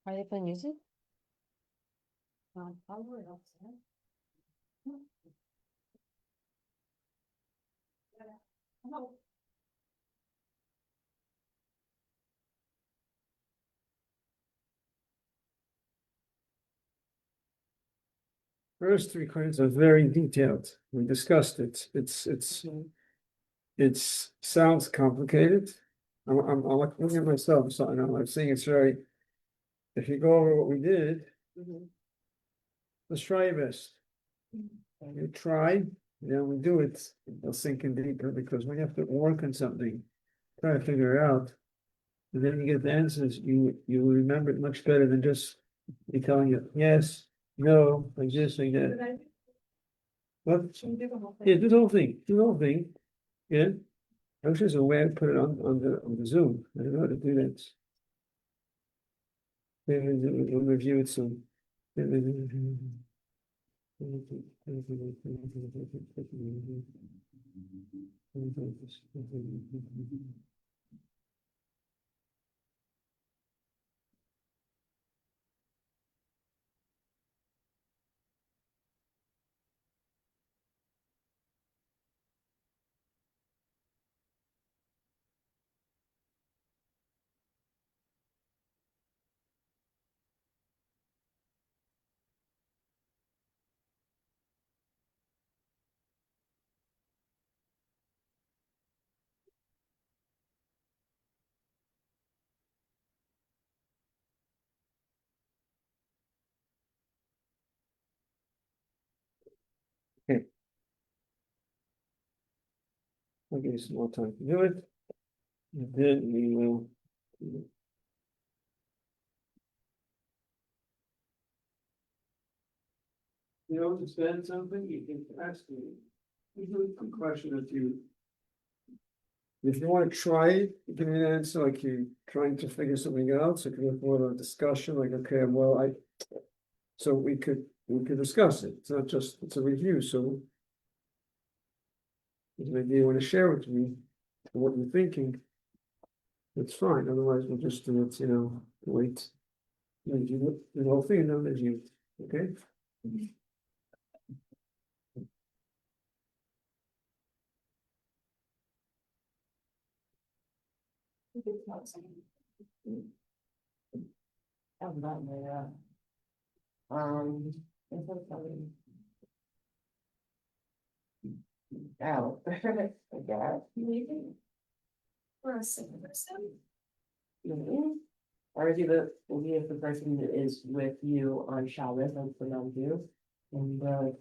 Are they playing music? Probably outside. No. First three questions are very detailed. We discussed it. It's sounds complicated. I'm looking at myself, so I'm saying it's very. If you go over what we did, let's try your best. You try, then we do it, it'll sink in deeper because when you have to work on something, try to figure it out. And then you get the answers, you remember it much better than just me telling you, yes, no, like this, like that. What? Should we do the whole thing? Yeah, do the whole thing, yeah. I wish there's a way to put it on the Zoom, I don't know how to do that. Maybe we'll review it soon. Okay. I'll give you some more time to do it. And then we will. You know, to spend something, you can ask me. You do a question if you. If you want to try it, give me an answer like you're trying to figure something out, so it can be more of a discussion, like, okay, well, so we could discuss it. It's not just, it's a review, so. Maybe you want to share with me what you're thinking. It's fine, otherwise we'll just do it, wait. And you the whole thing, and then review, okay? I'm not my, it's like something. Out, I guess, maybe. For a single person. Maybe. Or is he if the person that is with you on Shabbos, and for them too, and they're like,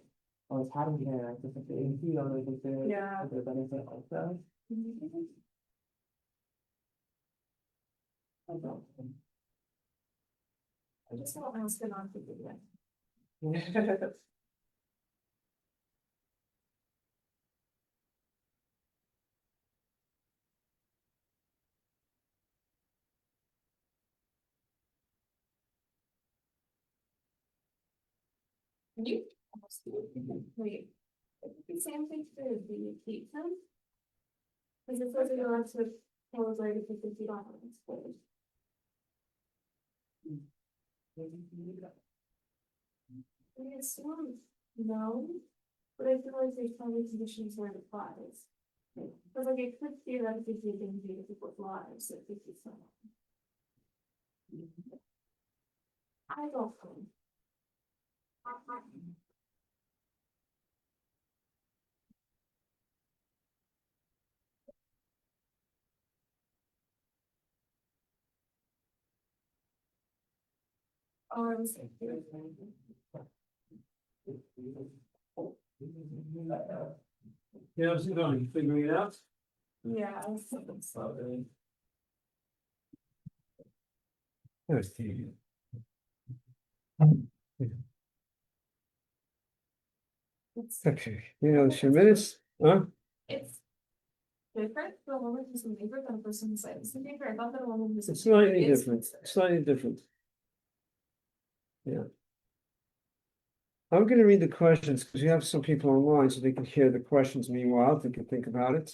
oh, it's having here, it's like, you know, like, it's there, Yeah. their benefit also. I don't. I just don't ask it on people yet. You almost wait. The same thing for the heat them. Because it says you're allowed to close like $50. I assume no, but I feel like there's probably conditions where it applies. Because like it could theoretically be a danger to people's lives if this is someone. I don't think. Oh, I was Yeah, how's it going? You figuring it out? yeah, I was thinking so. There's the. Okay, it's your minutes, huh? It's different for a woman who's a neighbor than a person who's like, it's a neighbor, I thought that a woman was. It's slightly different, slightly different. Yeah. I'm gonna read the questions because you have some people online so they can hear the questions meanwhile, they can think about it.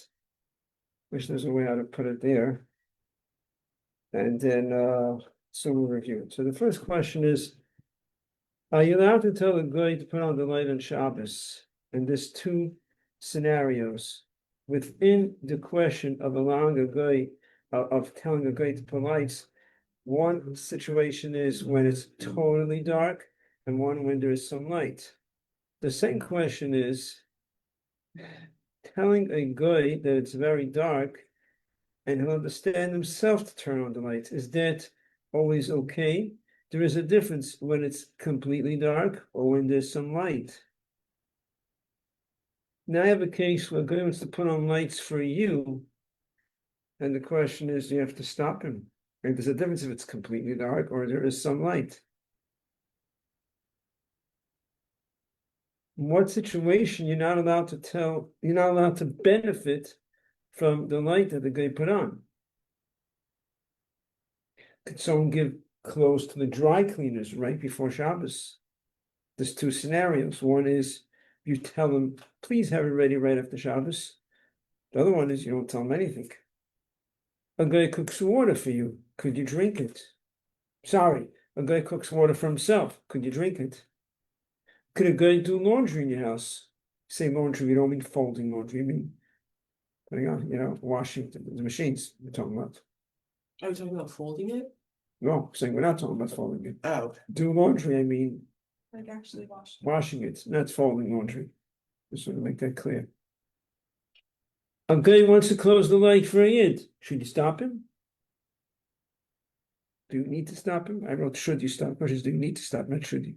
Wish there's a way how to put it there. And then So we'll review it. So the first question is, are you allowed to tell a guy to put on the light on Shabbos? And there's two scenarios within the question of allowing a guy, of telling a guy to put lights. One situation is when it's totally dark, and one when there is some light. The second question is telling a guy that it's very dark and he'll understand himself to turn on the lights. Is that always okay? There is a difference when it's completely dark or when there's some light. Now I have a case where a guy wants to put on lights for you, and the question is, you have to stop him. And there's a difference if it's completely dark or there is some light. In what situation you're not allowed to benefit from the light that the guy put on? Could someone give clothes to the dry cleaners right before Shabbos? There's two scenarios. One is you tell them, please have it ready right after Shabbos. The other one is you don't tell them anything. A guy cooks water for you. Could you drink it? Sorry, a guy cooks water for himself. Could you drink it? Could a guy do laundry in your house? Say laundry, we don't mean folding laundry. We mean putting on, washing the machines we're talking about. Are we talking about folding it? No, saying we're not talking about folding it. Oh. Do laundry, I mean Like actually wash. washing it, not folding laundry. Just want to make that clear. A guy wants to close the light for a yid. Should you stop him? Do you need to stop him? I wrote, should you stop? Question is, do you need to stop? Not should you.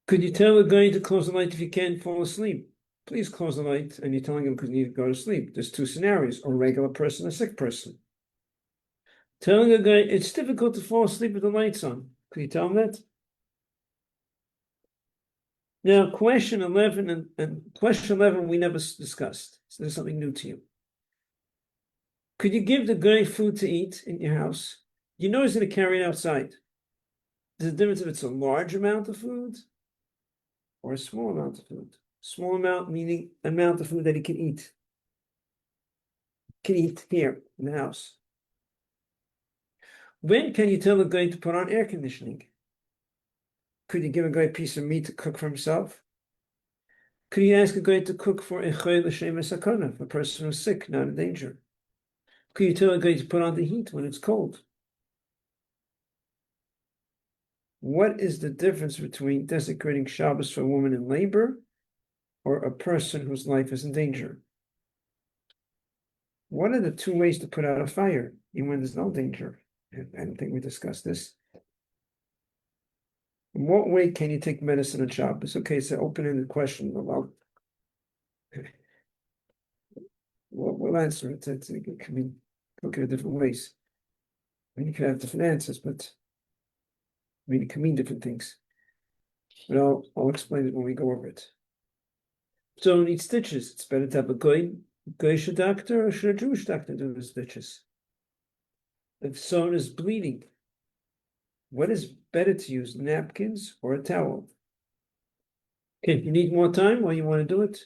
Could you tell a guy to close the light if you can't fall asleep? Please close the light, and you're telling him because you need to go to sleep. There's two scenarios, a regular person, a sick person. Telling a guy, it's difficult to fall asleep with the lights on. Could you tell him that? Now, question 11 and question 11 we never discussed. So there's something new to you. Could you give the guy food to eat in your house? You know he's going to carry it outside. There's a difference if it's a large amount of food or a small amount of food. Small amount meaning amount of food that he can eat. Can eat here in the house. When can you tell a guy to put on air conditioning? Could you give a guy a piece of meat to cook for himself? Could you ask a guy to cook for a choy l'shem sakana, a person who's sick, not in danger? Could you tell a guy to put on the heat when it's cold? What is the difference between desecrating Shabbos for a woman in labor or a person whose life is in danger? What are the two ways to put out a fire, even when there's no danger? I don't think we discussed this. In what way can you take medicine on Shabbos? Okay, it's an open-ended question. We'll answer it. It can be look at it different ways. I mean, you can have different answers, but it can mean different things. But I'll explain it when we go over it. So you need stitches. It's better to have a Goyish doctor or should a Jewish doctor do the stitches? If someone is bleeding, what is better to use, napkins or a towel? Okay, if you need more time or you want to do it,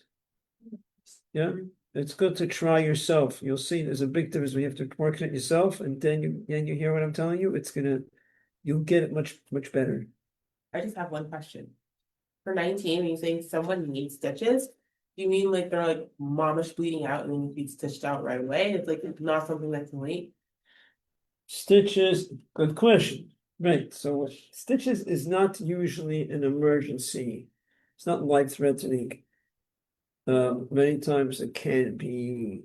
yeah, it's good to try yourself. You'll see there's a big difference when you have to work it yourself, and then you hear what I'm telling you. You'll get it much better. I just have one question. For 19, when you say someone needs stitches, do you mean like they're like momish bleeding out and then you be stitched out right away? It's like not something that can wait. Stitches, good question. Right, so stitches is not usually an emergency. It's not life-threatening. Many times it can be.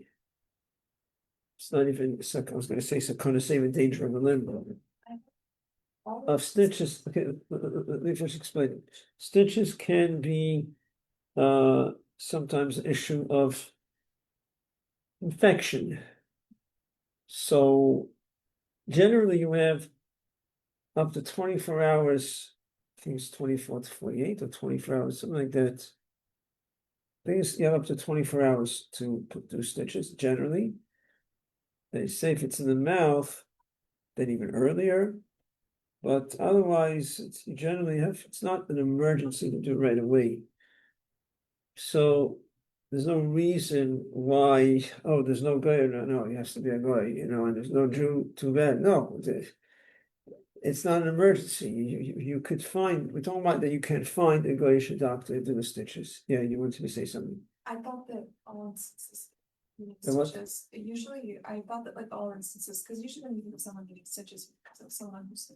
It's not even. I was going to say sakana, saving danger of the limb. Of stitches. Okay, let me just explain it. Stitches can be sometimes an issue of infection. So generally, you have up to 24 hours. I think it's 24 to 48 or 24 hours, something like that. I think you have up to 24 hours to do stitches generally. They say if it's in the mouth, then even earlier. But otherwise, you generally it's not an emergency to do it right away. So there's no reason why, there's no guy, no, he has to be a guy, and there's no Jew, too bad. No, it's not an emergency. You could find, we're talking about that you can find a glacier doctor to do the stitches. Yeah, you wanted to say something. I thought that all instances. The what? Stitches, usually, I thought that like all instances, because usually when you think of someone needing stitches because of someone who's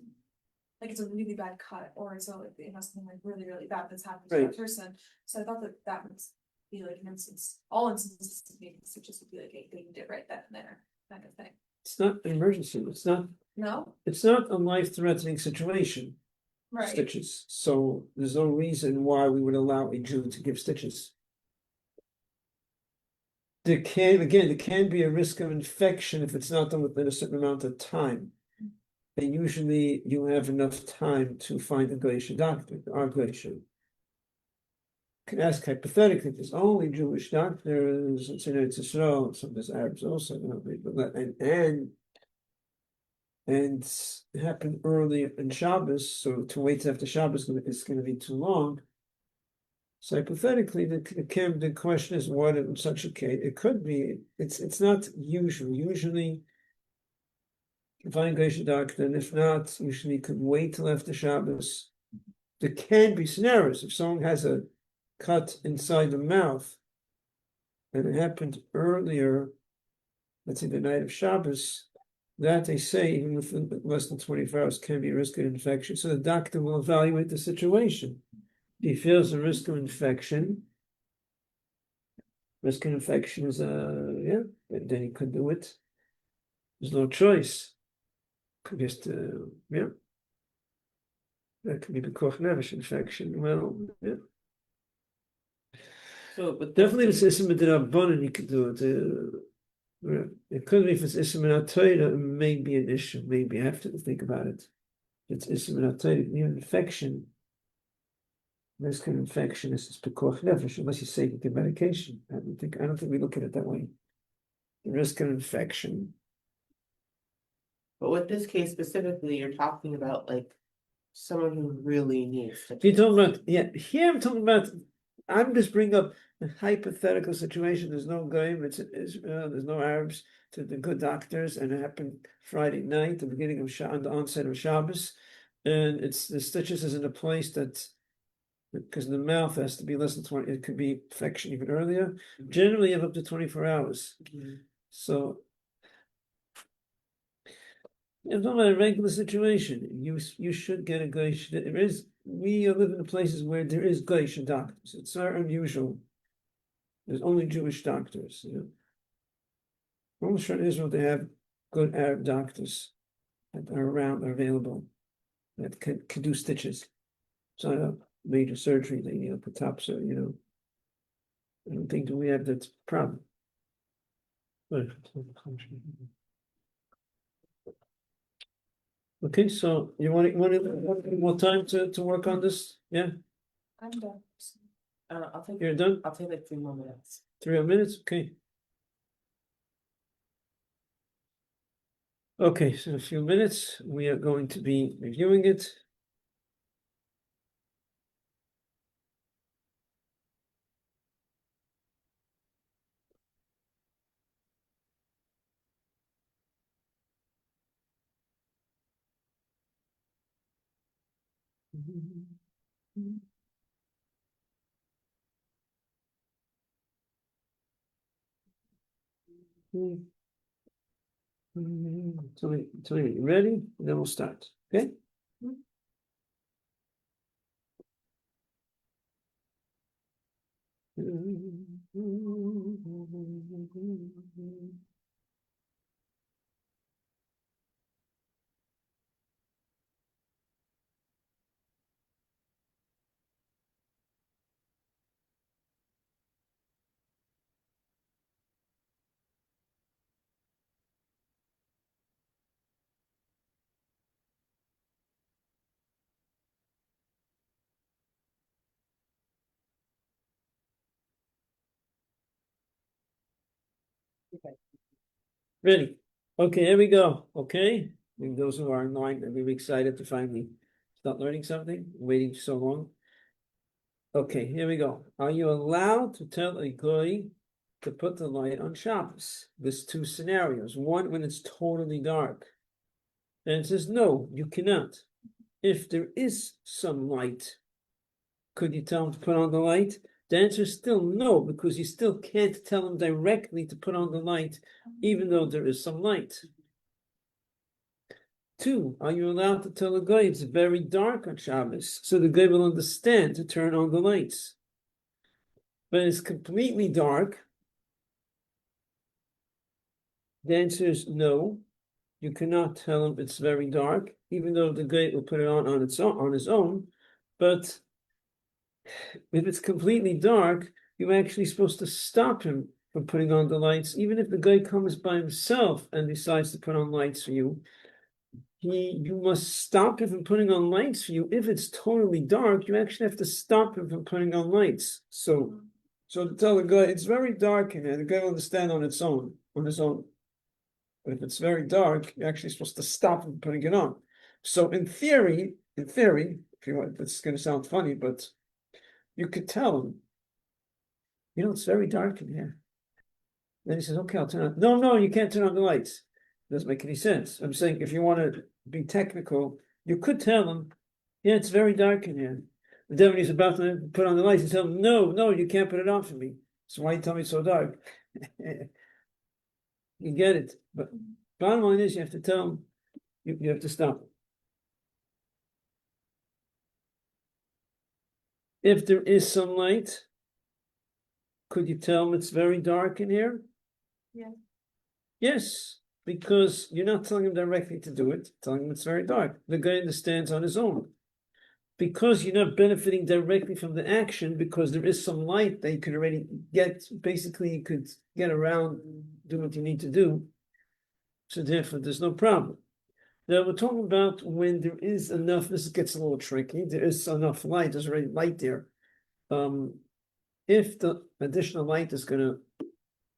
like it's a really bad cut, or it's like it has something like really, really bad that's happened to Right. that person. So I thought that that would be like an instance, all instances of needing stitches would be like, hey, they need it right then and there, kind of thing. It's not an emergency. No, It's not a life-threatening situation. right, Stitches. So there's no reason why we would allow a Jew to give stitches. There can be a risk of infection if it's not done within a certain amount of time. And usually you have enough time to find a glacier doctor, our glacier. You can ask hypothetically, if there's only Jewish doctors, it's in Israel, some there's Arabs also, and it happened early in Shabbos, so to wait after Shabbos is going to be too long. So hypothetically, the question is what in such a case, it could be, it's not usual. Usually, you find a glacier doctor, and if not, usually you could wait till after Shabbos. There can be scenarios. If someone has a cut inside the mouth, and it happened earlier, let's say the night of Shabbos, that they say, even within less than 24 hours, can be a risk of infection. So the doctor will evaluate the situation. If he feels a risk of infection, is yeah, then he could do it. There's no choice. Could just, yeah. That could be the Koch-Nevish infection. Well, yeah. So, but Definitely, if it's Isma D'Rabbanan, you could do it. It could be if it's Isma D'Torah, it may be an issue. Maybe I have to think about it. It's Isma D'Torah, even infection. Risk of infection is Pekuach Nefesh, unless you say you get medication. I don't think we look at it that way. The risk of infection. But with this case specifically, you're talking about like someone who really needs to. You're talking about, yeah, here I'm just bringing up a hypothetical situation. There's no game, there's no Arabs, to the good doctors, and it happened Friday night, the beginning of on the onset of Shabbos, and it's the stitches is in a place that, because the mouth has to be less than 20, it could be infection even earlier. Generally, you have up to 24 hours. So, if not a regular situation, you should get a glacier. We live in places where there is glacier doctors. It's not unusual. There's only Jewish doctors. Almost sure in Israel they have good Arab doctors that are around, are available, that can do stitches. It's not a major surgery. They put tops. I don't think that we have that problem. Okay, so you want more time to work on this? Yeah, I'm done. you're done? I'll take like 3 more minutes. 3 more minutes? Okay. Okay, so in a few minutes, we are going to be reviewing it. So you ready? Then we'll start. Okay? Ready? Okay, here we go. Okay, and those who are online are really excited to finally start learning something, waiting so long. Okay, here we go. Are you allowed to tell a goy to put the light on Shabbos? There's 2 scenarios. One, when it's totally dark. And it says, no, you cannot. If there is some light, could you tell him to put on the light? The answer is still no, because you still can't tell him directly to put on the light, even though there is some light. 2, are you allowed to tell a guy it's very dark on Shabbos, so the guy will understand to turn on the lights? But it's completely dark. The answer is no. You cannot tell him it's very dark, even though the guy will put it on his own. But if it's completely dark, you're actually supposed to stop him from putting on the lights, even if the guy comes by himself and decides to put on lights for you. You must stop him from putting on lights for you. If it's totally dark, you actually have to stop him from putting on lights. So to tell the guy it's very dark in there, the guy will understand on his own. But if it's very dark, you're actually supposed to stop him putting it on. So in theory, if you want, it's going to sound funny, but you could tell him, it's very dark in here. Then he says, okay, I'll turn on. No, you can't turn on the lights. It doesn't make any sense. I'm saying if you want to be technical, you could tell him, yeah, it's very dark in here. And then when he's about to put on the lights, you tell him, no, you can't put it on for me. So why you tell me it's so dark? You get it. But bottom line is you have to tell him, you have to stop him. If there is some light, could you tell him it's very dark in here? Yeah. Yes, because you're not telling him directly to do it, telling him it's very dark. The guy understands on his own. Because you're not benefiting directly from the action, because there is some light that you could already get, basically you could get around, do what you need to do. So therefore, there's no problem. Now we're talking about when there is enough, this gets a little tricky, there is enough light, there's already light there. If the additional light is going to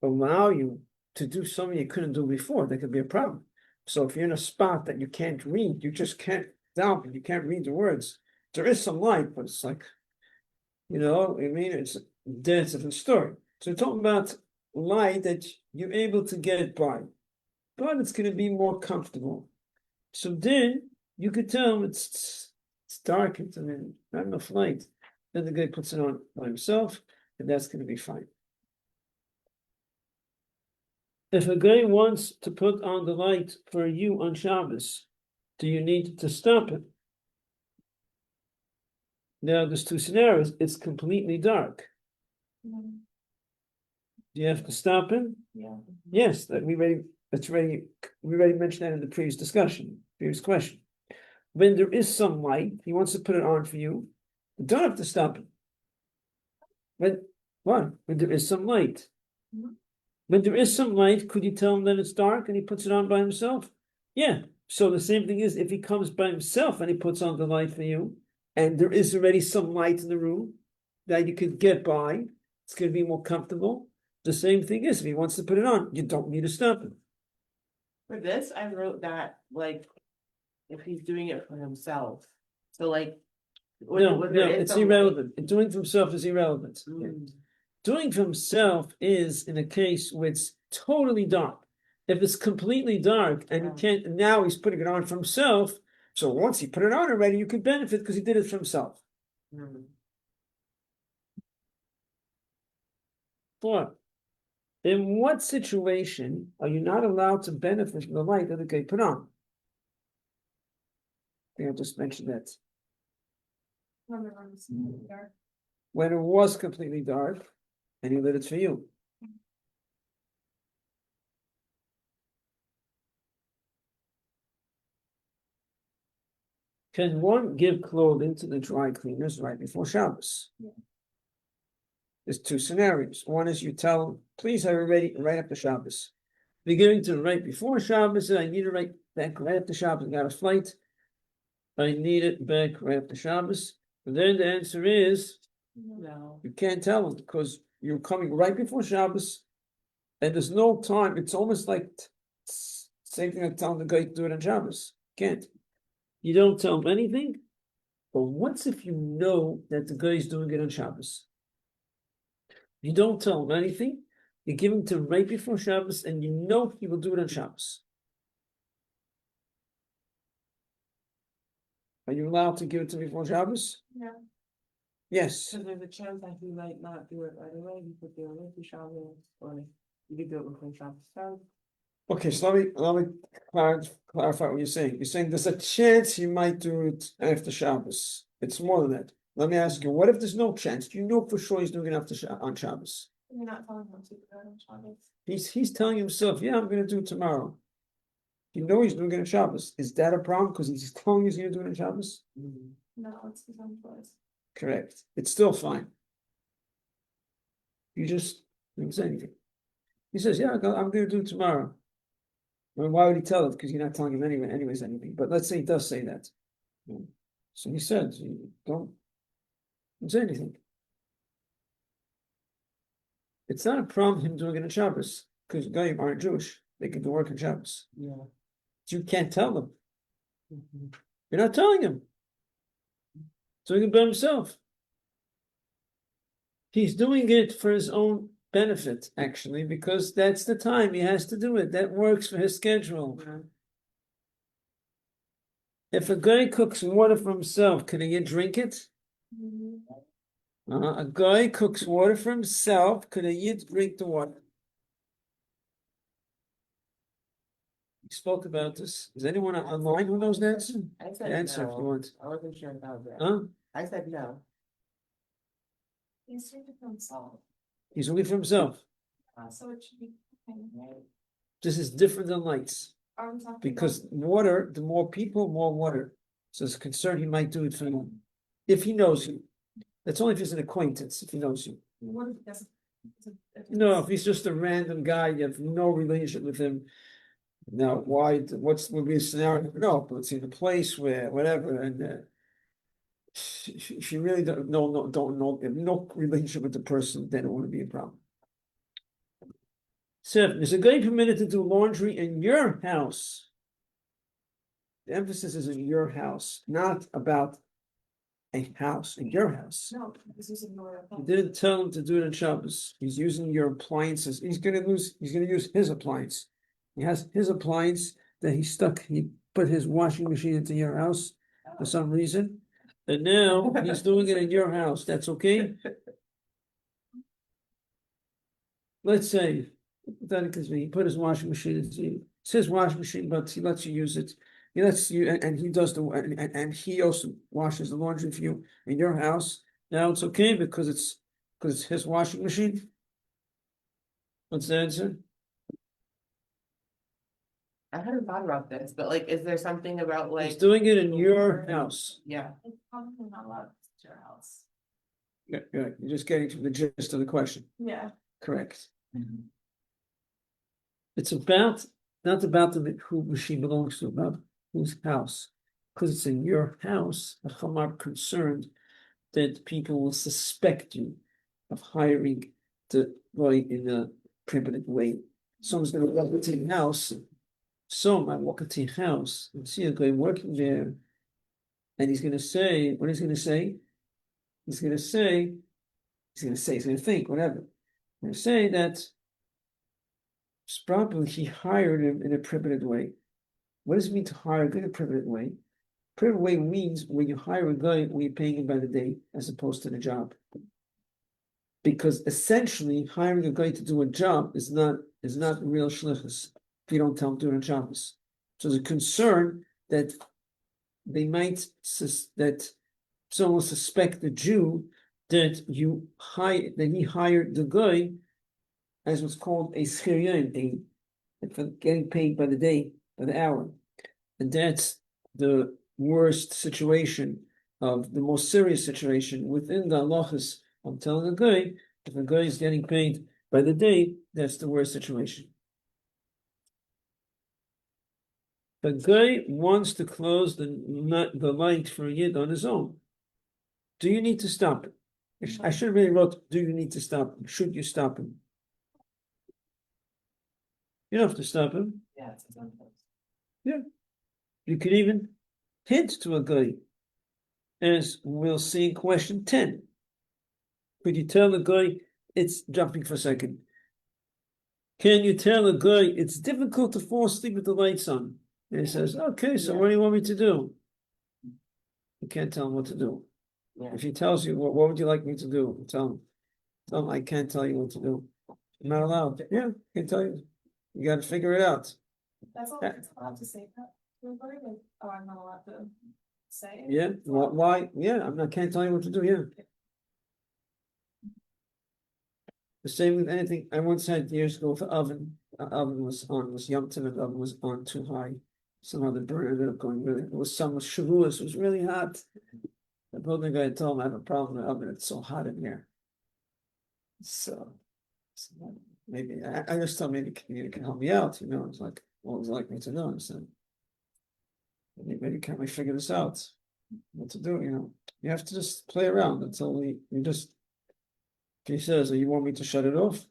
allow you to do something you couldn't do before, there could be a problem. So if you're in a spot that you can't read, you just can't down, you can't read the words. There is some light, but it's like, it's a different story. So we're talking about light that you're able to get by, but it's going to be more comfortable. So then you could tell him it's dark, not enough light. Then the guy puts it on by himself, and that's going to be fine. If a guy wants to put on the light for you on Shabbos, do you need to stop him? Now, there's 2 scenarios. It's completely dark. Yeah. Do you have to stop him? Yeah. Yes, we already mentioned that in the previous discussion, previous question. When there is some light, he wants to put it on for you, you don't have to stop him. When there is some light. Mm-hmm. When there is some light, could you tell him that it's dark and he puts it on by himself? Yeah. So the same thing is if he comes by himself and he puts on the light for you, and there is already some light in the room that you could get by, it's going to be more comfortable. The same thing is if he wants to put it on, you don't need to stop him. For this, I wrote that, if he's doing it for himself. So No, it's irrelevant. Doing for himself is irrelevant. Doing for himself is in a case where it's totally dark. If it's completely dark and he can't, now he's putting it on for himself. So once he put it on already, you can benefit because he did it for himself. 4, in what situation are you not allowed to benefit from the light that the guy put on? I think I just mentioned that. When it was completely dark and he lit it for you. Can one give clothing to the dry cleaners right before Shabbos? Yeah. There's 2 scenarios. One is you tell them, please have it ready right after Shabbos. They're giving to right before Shabbos, and I need it right back right after Shabbos. I got a flight. I need it back right after Shabbos. And then the answer is, No. you can't tell them because you're coming right before Shabbos, and there's no time. It's almost like same thing like telling the guy to do it on Shabbos. Can't. You don't tell him anything, but what's if you know that the guy is doing it on Shabbos? You don't tell him anything, you give him to right before Shabbos, and you know he will do it on Shabbos. Are you allowed to give it to me before Shabbos? Yeah. Yes. So there's a chance that he might not do it right away, he could do it with Shabbos, or you could do it before Shabbos starts. Okay, so let me clarify what you're saying. You're saying there's a chance you might do it after Shabbos. It's more than that. Let me ask you, what if there's no chance? Do you know for sure he's doing it after on Shabbos? You're not telling him to do it on Shabbos. He's telling himself, yeah, I'm gonna do it tomorrow. You know he's doing it on Shabbos. Is that a problem? Because he's telling you he's gonna do it on Shabbos? No, it's his own choice. Correct. It's still fine. You just didn't say anything. He says, yeah, I'm gonna do it tomorrow. Well, why would he tell it? Because you're not telling him anyways anything. But let's say he does say that. So he said, don't say anything. It's not a problem him doing it on Shabbos, because Goyim aren't Jewish. They can do work on Shabbos. Yeah. You can't tell them. You're not telling him. Doing it by himself. He's doing it for his own benefit, actually, because that's the time he has to do it. That works for his schedule. If a guy cooks water for himself, can he drink it? A guy cooks water for himself, could a yid drink the water? We spoke about this. Is anyone online who knows the answer? I said Answer if you no, want. I wasn't sure about that. Huh? I said no. He's doing it for himself, He's only for himself. so it should be, right? This is different than lights. Are we talking Because water, the more people, more water. So it's a concern he might do it for him. If he knows you. That's only if he's an acquaintance, if he knows you. what if he doesn't? No, if he's just a random guy, you have no relationship with him. Now, why, would be a scenario? No, but it's in a place where, whatever, and if you really don't know, have no relationship with the person, then it wouldn't be a problem. 7, is a guy permitted to do laundry in your house? The emphasis is in your house, not about a house, in your house. No, this is your. You didn't tell him to do it on Shabbos. He's using your appliances. He's gonna use his appliance. He has his appliance that he put his washing machine into your house for some reason. And now he's doing it in your house. That's okay? Let's say, he put his washing machine into, it's his washing machine, but he lets you use it. He lets you, and he does and he also washes the laundry for you in your house. Now it's okay because it's his washing machine. What's the answer? I hadn't thought about this, but like, is there something about like? He's doing it in your house. Yeah. It's probably not allowed to your house. Yeah, you're just getting to the gist of the question. Yeah. Correct. It's about, not about who machine belongs to, about whose house. Because it's in your house, I'm concerned that people will suspect you of hiring the boy in a primitive way. Someone's gonna walk into your house. Some might walk into your house and see a guy working there. And he's gonna say, what is he gonna say? He's gonna think, whatever. He's gonna say that probably he hired him in a primitive way. What does it mean to hire a guy in a primitive way? Primitive way means when you hire a guy, when you're paying him by the day as opposed to the job. Because essentially hiring a guy to do a job is not real shlichus if you don't tell him to do it on Shabbos. So there's a concern that they might that someone will suspect the Jew that he hired the guy as what's called a schiryon, for getting paid by the day, by the hour. And that's the worst situation, of the most serious situation within the halachas. I'm telling a guy, if a guy is getting paid by the day, that's the worst situation. The guy wants to close the light for a yid on his own. Do you need to stop him? I should have really wrote, do you need to stop him? Should you stop him? You don't have to stop him. Yeah, it's his own place. Yeah. You could even hint to a guy, as we'll see in question 10. Could you tell a guy, it's jumping for a second. Can you tell a guy it's difficult to fall asleep with the lights on? And he says, okay, so what do you want me to do? You can't tell him what to do. Yeah. If he tells you, what would you like me to do? Tell him, I can't tell you what to do. I'm not allowed. Yeah, I can tell you. You gotta figure it out. That's all it's allowed to say that. Like, oh, I'm not allowed to say. Yeah, why? Yeah, can't tell you what to do, yeah. The same with anything. I once had years ago with the oven. The oven was Yom Tov, and the oven was on too high. Some other burner ended up going really, it was some Shavuos, it was really hot. The building guy told him, I have a problem with the oven, it's so hot in here. So maybe, I just thought maybe you can help me out, you know, it's like, what would you like me to know? I said, maybe can't we figure this out? What to do, you know? You have to just play around until you just, if he says, you want me to shut it off?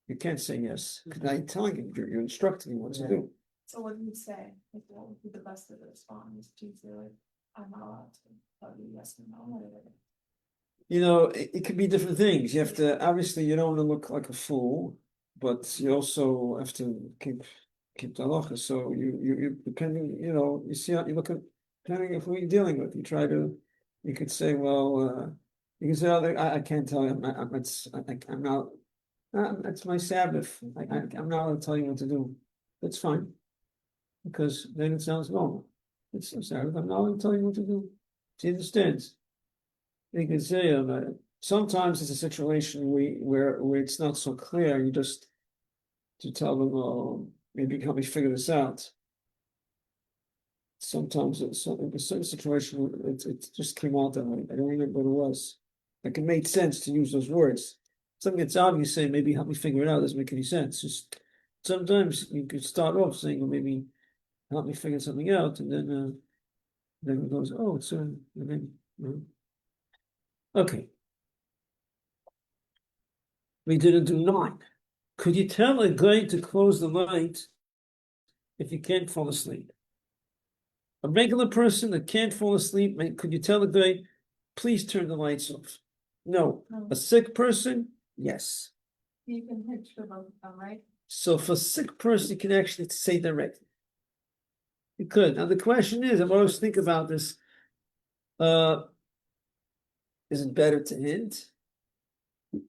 You can't say yes, because now you're telling him, you're instructing him what to do. So what do you say? Like, what would be the best of the response? Do you feel like I'm not allowed to tell you yes or no? You know, it could be different things. You have to, obviously, you don't want to look like a fool, but you also have to keep the halacha. So you depending, you know, you see how you look at, depending on who you're dealing with. You could say, well, you can say, oh, I can't tell you, I'm not, it's my Sabbath. I'm not allowed to tell you what to do. That's fine, because then it sounds normal. It's Sabbath. I'm not allowed to tell you what to do. She understands. You can say sometimes it's a situation where it's not so clear. You just to tell them, oh, maybe help me figure this out. Sometimes it's a certain situation, it just came out that way. I don't remember what it was. Like it made sense to use those words. Something that's obvious, saying maybe help me figure it out doesn't make any sense. Just sometimes you could start off saying, well, maybe help me figure something out, and then it goes, oh, it's and then. Okay. We didn't do 9. Could you tell a guy to close the light if he can't fall asleep? A regular person that can't fall asleep, could you tell a guy, please turn the lights off? No. A sick person, yes. You can hitch for both of them, right? So for a sick person, you can actually say directly. You could. Now the question is, I always think about this. Is it better to hint?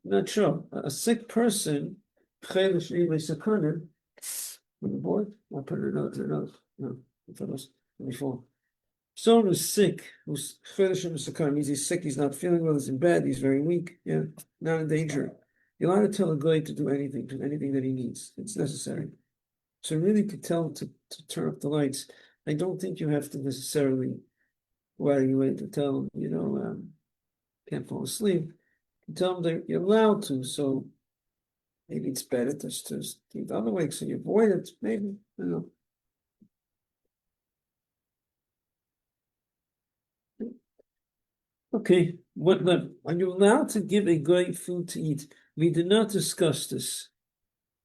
Not sure. A sick person, on the board. I'll put it another. No, before. Someone who's sick, who's means he's sick, he's not feeling well, he's in bed, he's very weak, yeah, not in danger. You're allowed to tell a guy to do anything that he needs. It's necessary. So really to tell him to turn off the lights. I don't think you have to necessarily worry away to tell him, you know, can't fall asleep. You tell him that you're allowed to, so maybe it's better just to do the other way, so you avoid it, maybe, I don't know. Okay, what level? Are you allowed to give a guy food to eat? We did not discuss this.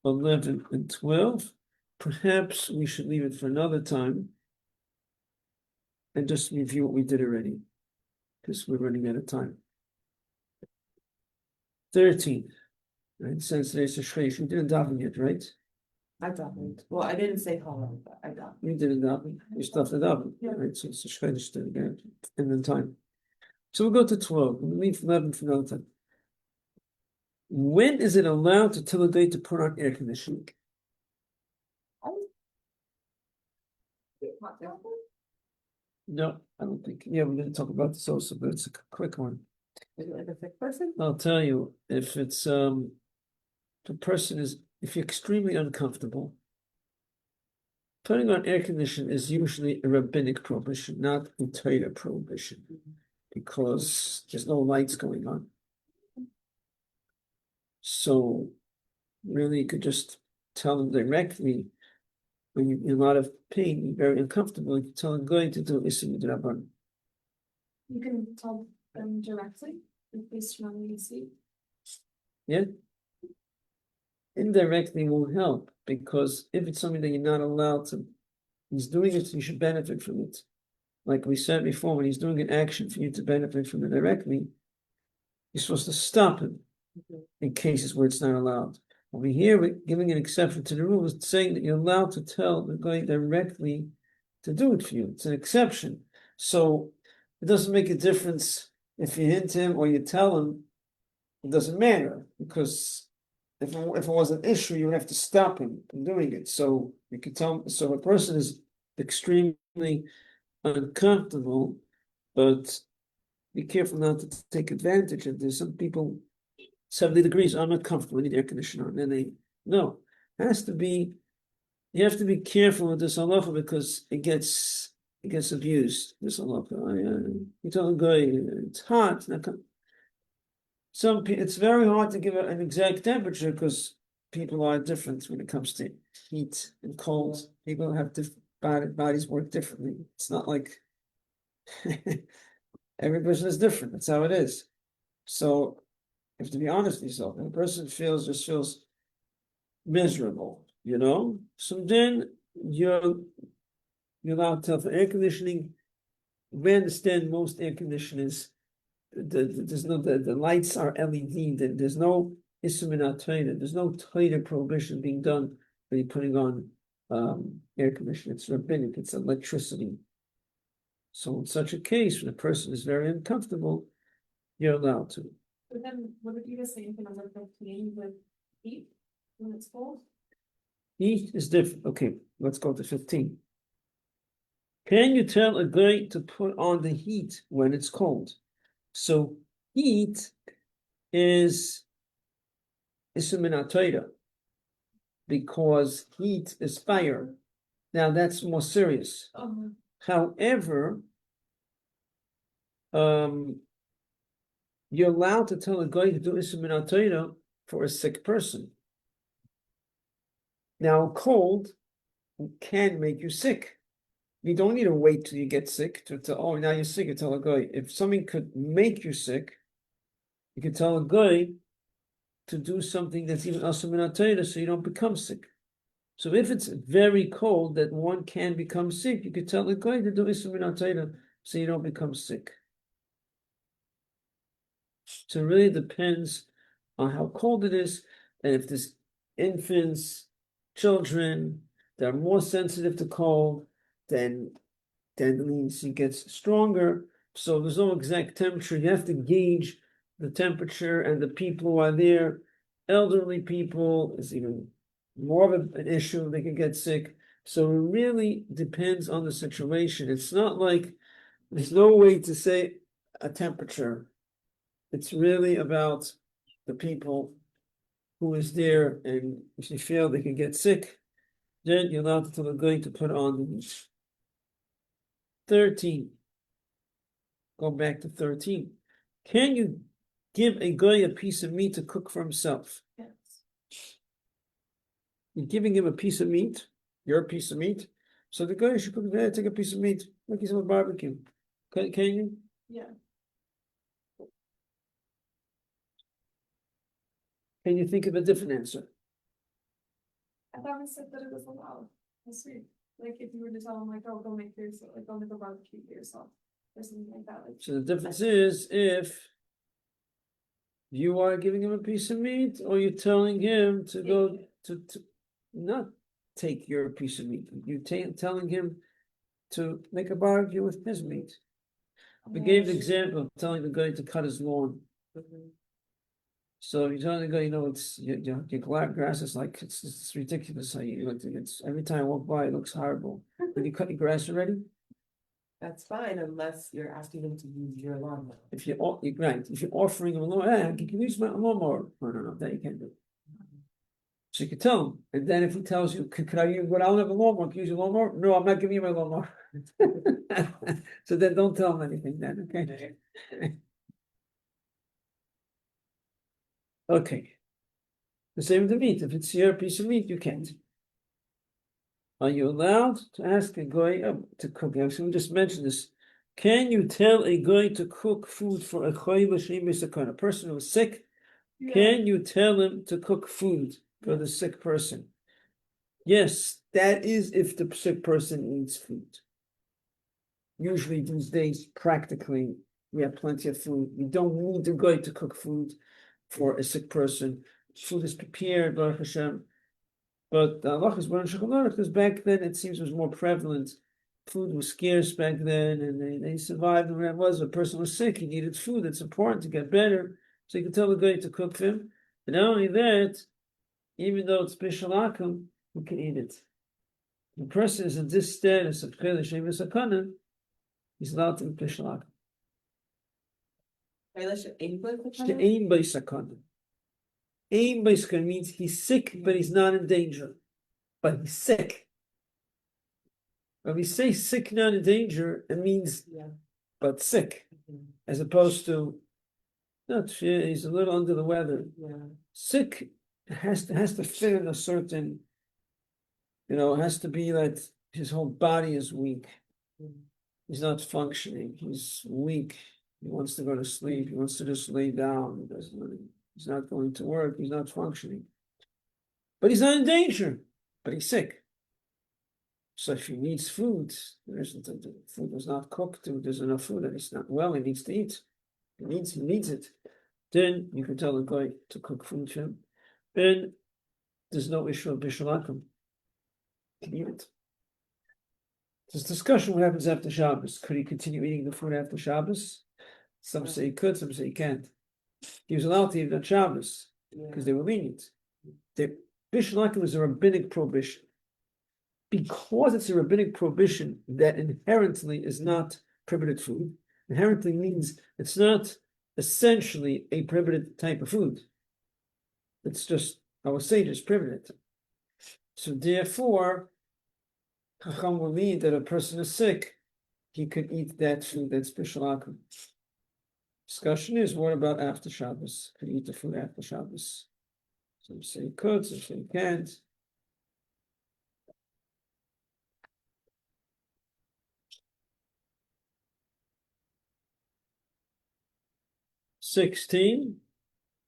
11 and 12. Perhaps we should leave it for another time and just review what we did already, because we're running out of time. 13. Right, since there's a shreish, we didn't daven yet, right? I davened. Well, I didn't say hello, but I davened. You didn't daven. You stuffed it up, Yeah. right? So it's a shreish again, and then time. So we'll go to 12. We'll leave 11 for another time. When is it allowed to tell a day to put on air conditioning? No, I don't think. Yeah, we're going to talk about this also, but it's a quick one. Is it like a sick person? I'll tell you, if it's the person is, if you're extremely uncomfortable, putting on air conditioning is usually a rabbinic prohibition, not a Torah prohibition, because there's no lights going on. So really, you could just tell them directly when you're in a lot of pain, you're very uncomfortable. You can tell them going to do Issur Midrabanan. You can tell them directly if they strongly see. Yeah. Indirectly will help, because if it's something that you're not allowed to, he's doing it, you should benefit from it. Like we said before, when he's doing an action for you to benefit from it directly, you're supposed to stop him in cases where it's not allowed. Over here, we're giving an exception to the rule, is saying that you're allowed to tell the guy directly to do it for you. It's an exception. So it doesn't make a difference if you hint him or you tell him. It doesn't matter, because if it was an issue, you would have to stop him from doing it. So you could tell. So a person is extremely uncomfortable, but be careful not to take advantage of this. Some people 70 degrees, I'm not comfortable, I need air conditioner. And then no, it has to be, you have to be careful with this halacha because it gets abused. This halacha. You tell a guy it's hot. It's very hard to give an exact temperature because people are different when it comes to heat and cold. People have different bodies work differently. It's not like every person is different. That's how it is. So you have to be honest with yourself. If a person just feels miserable, so then you're allowed to have air conditioning. We understand most air conditioners, the lights are LED, there's no isuminat, there's no tighter prohibition being done when you're putting on air conditioning. It's rabbinic, it's electricity. So in such a case, when a person is very uncomfortable, you're allowed to. But then, what if you just say anything number 15 with heat when it's cold? Heat is different. Okay, let's go to 15. Can you tell a guy to put on the heat when it's cold? So heat is isuminat, because heat is fire. Now that's more serious. However, you're allowed to tell a guy to do isuminat for a sick person. Now, cold can make you sick. You don't need to wait till you get sick to tell, now you're sick. You tell a guy. If something could make you sick, you can tell a guy to do something that's even asuminat so you don't become sick. So if it's very cold that one can become sick, you could tell a guy to do asuminat so you don't become sick. So it really depends on how cold it is, and if there's infants, children, they're more sensitive to cold, then the leniency gets stronger. So there's no exact temperature. You have to gauge the temperature and the people who are there. Elderly people is even more of an issue. They can get sick. So it really depends on the situation. It's not like there's no way to say a temperature. It's really about the people who is there, and if you feel they can get sick, then you're allowed to tell a guy to put on the heat. 13. Go back to 13. Can you give a guy a piece of meat to cook for himself? Yes. You're giving him a piece of meat, your piece of meat. So the guy should cook there, take a piece of meat, make yourself a barbecue. Can you? Yeah. Can you think of a different answer? I thought we said that it was allowed. That's sweet. Like if you were to tell them like, oh, go make for yourself, like go make a barbecue for yourself, or something like that. Like, So the difference is if you are giving him a piece of meat, or you're telling him to go to not take your piece of meat. You're telling him to make a barbecue with his meat. We gave the example of telling the guy to cut his lawn. So you're telling the guy, it's your grass is like it's ridiculous. How it's every time I walk by, it looks horrible. Did you cut your grass already? That's fine unless you're asking them to use your lawnmower. If you're right, if you're offering him a lawnmower, can you use my lawnmower? No, that you can't do. So you can tell him, and then if he tells you, "Could I use? Well, I don't have a lawnmower. Can you use your lawnmower?" No, I'm not giving you my lawnmower. So then don't tell him anything. Then, okay. Okay. The same with the meat. If it's your piece of meat, you can't. Are you allowed to ask a guy to cook? Actually, we just mentioned this. Can you tell a guy to cook food for a person who is sick? yeah. Can you tell him to cook food for the sick person? Yes, that is if the sick person needs food. Usually these days, practically, we have plenty of food. We don't need the guy to cook food for a sick person. Food is prepared, Baruch Hashem. But Allah is one because back then it seems was more prevalent food was scarce back then, and they survived. And when it was, a person was sick, he needed food. It's important to get better, so you can tell the guy to cook for him. And not only that, even though it's bishalakum, you can eat it. The person is in this status of Chelesh Sakana, he's allowed to eat bishalakum. Aim by sakana. Aim by sakana means he's sick, but he's not in danger. But he's sick. When we say sick, not in danger, it means but sick, as opposed to not he's a little under the weather. Sick has to fit in a certain, it has to be like his whole body is weak. He's not functioning. He's weak. He wants to go to sleep. He wants to just lay down. He's not going to work. He's not functioning. But he's not in danger. But he's sick. So if he needs food, the food was not cooked, there's enough food and he's not well, he needs to eat. He needs it. Then you can tell the guy to cook food for him. And there's no issue of bishalakum. You can eat it. There's discussion what happens after Shabbos. Could he continue eating the food after Shabbos? Some say he could, some say he can't. He was allowed to eat on Shabbos because they were lenient. Bishalakum is a rabbinic prohibition. Because it's a rabbinic prohibition that inherently is not prohibited food, inherently means it's not essentially a prohibited type of food. It's just, our sages prohibited. So therefore, Chacham will mean that a person is sick, he could eat that food that's bishalakum. Discussion is, what about after Shabbos? Could he eat the food after Shabbos? Some say he could, some say he can't.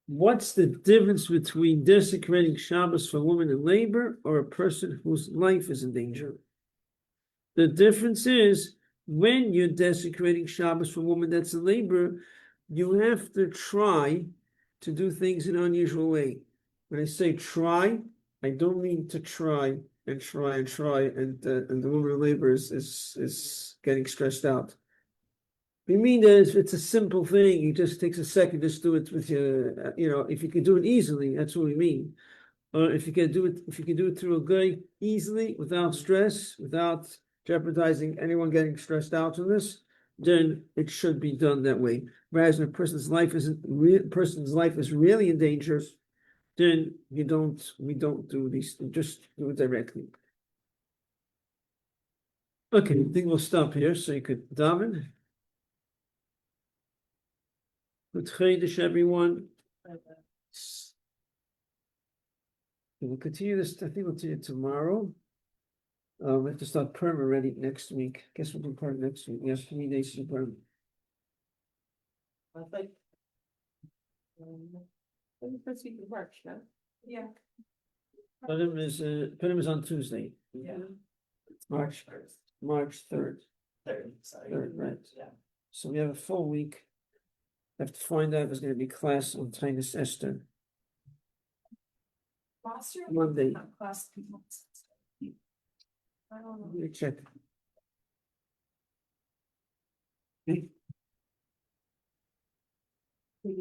What's the difference between desecrating Shabbos for a woman in labor or a person whose life is in danger? The difference is when you're desecrating Shabbos for a woman that's in labor, you have to try to do things in an unusual way. When I say try, I don't mean to try and try and try, and the woman in labor is getting stressed out. We mean that it's a simple thing. It just takes a second. Just do it with your, if you can do it easily, that's what we mean. Or if you can do it through a guy easily, without stress, without jeopardizing anyone getting stressed out on this, then it should be done that way. Whereas when a person's life is really in danger, then we don't do these. Just do it directly. Okay, I think we'll stop here so you could daven. Good Chodesh, everyone. We'll continue this. I think we'll continue tomorrow. We have to start perm already next week. Guess we'll do perm next week. Yes, 3 days to perm. I think. The first week of March, no? Yeah. Perm is on Tuesday. Yeah. March 3rd. Sorry. 3rd, right? Yeah. So we have a full week. I have to find out if there's going to be class on Tainus Esther. Last year. Monday. Class. I don't know. Let me check. Maybe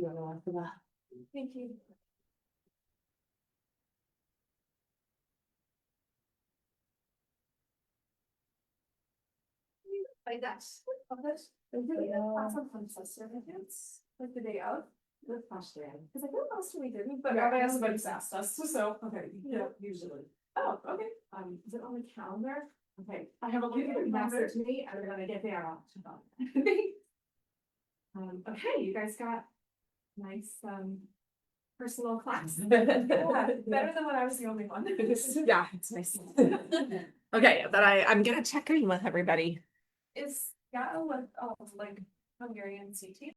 I'll go after that. Thank you. Like that's of this. Class on certificates, like the day out. Good question. Because I think last year we didn't, but Yeah, everybody's asked us, so. Okay, Yeah. usually. Oh, okay. Is it on the calendar? Okay. I have a look at it Master calendar. to me, and when I get there, I'll check on it. Okay, you guys got nice, personal class. Yeah, Better than when I was the only one. Yeah, it's nice. Okay, but I'm gonna check in with everybody. Is Yael with, like Hungarian CT?